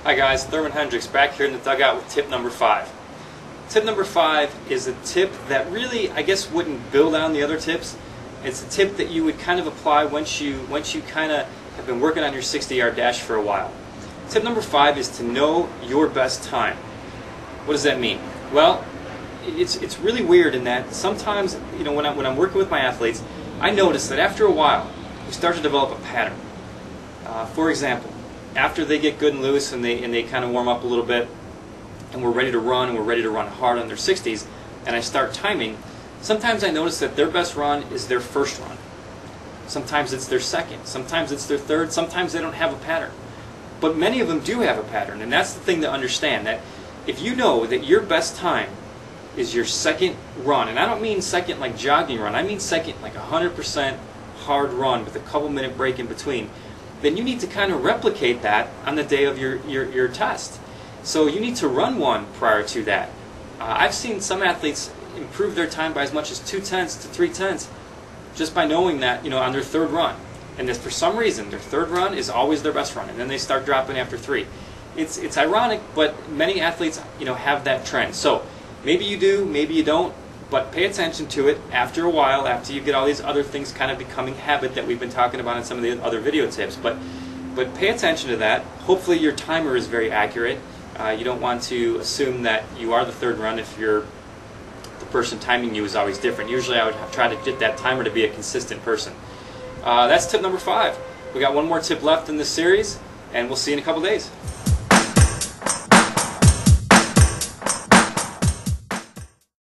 Hi guys, Thurman Hendricks back here in the dugout with tip number 5. Tip number 5 is a tip that really, I guess, wouldn't build on the other tips. It's a tip that you would kind of apply once you kind of have been working on your 60-yard dash for a while. Tip number 5 is to know your best time. What does that mean? Well, it's really weird in that sometimes, you know, when I'm working with my athletes, I notice that after a while we start to develop a pattern. For example, after they get good and loose and they kind of warm up a little bit and we're ready to run and we're ready to run hard on their 60s and I start timing, sometimes I notice that their best run is their first run. Sometimes it's their second, sometimes it's their third, sometimes they don't have a pattern. But many of them do have a pattern, and that's the thing to understand, that if you know that your best time is your second run, and I don't mean second like jogging run, I mean second like 100% hard run with a couple minute break in between, then you need to kind of replicate that on the day of your test. So you need to run one prior to that. I've seen some athletes improve their time by as much as 2/10 to 3/10 just by knowing that, you know, on their third run. And if for some reason their third run is always their best run, and then they start dropping after 3. It's ironic, but many athletes, you know, have that trend. So maybe you do, maybe you don't, but pay attention to it after a while, after you get all these other things kind of becoming habit that we've been talking about in some of the other video tips. But pay attention to that. Hopefully your timer is very accurate. You don't want to assume that you are the third run if the person timing you is always different. Usually I would try to get that timer to be a consistent person. That's tip number 5. We got one more tip left in this series, and we'll see you in a couple days.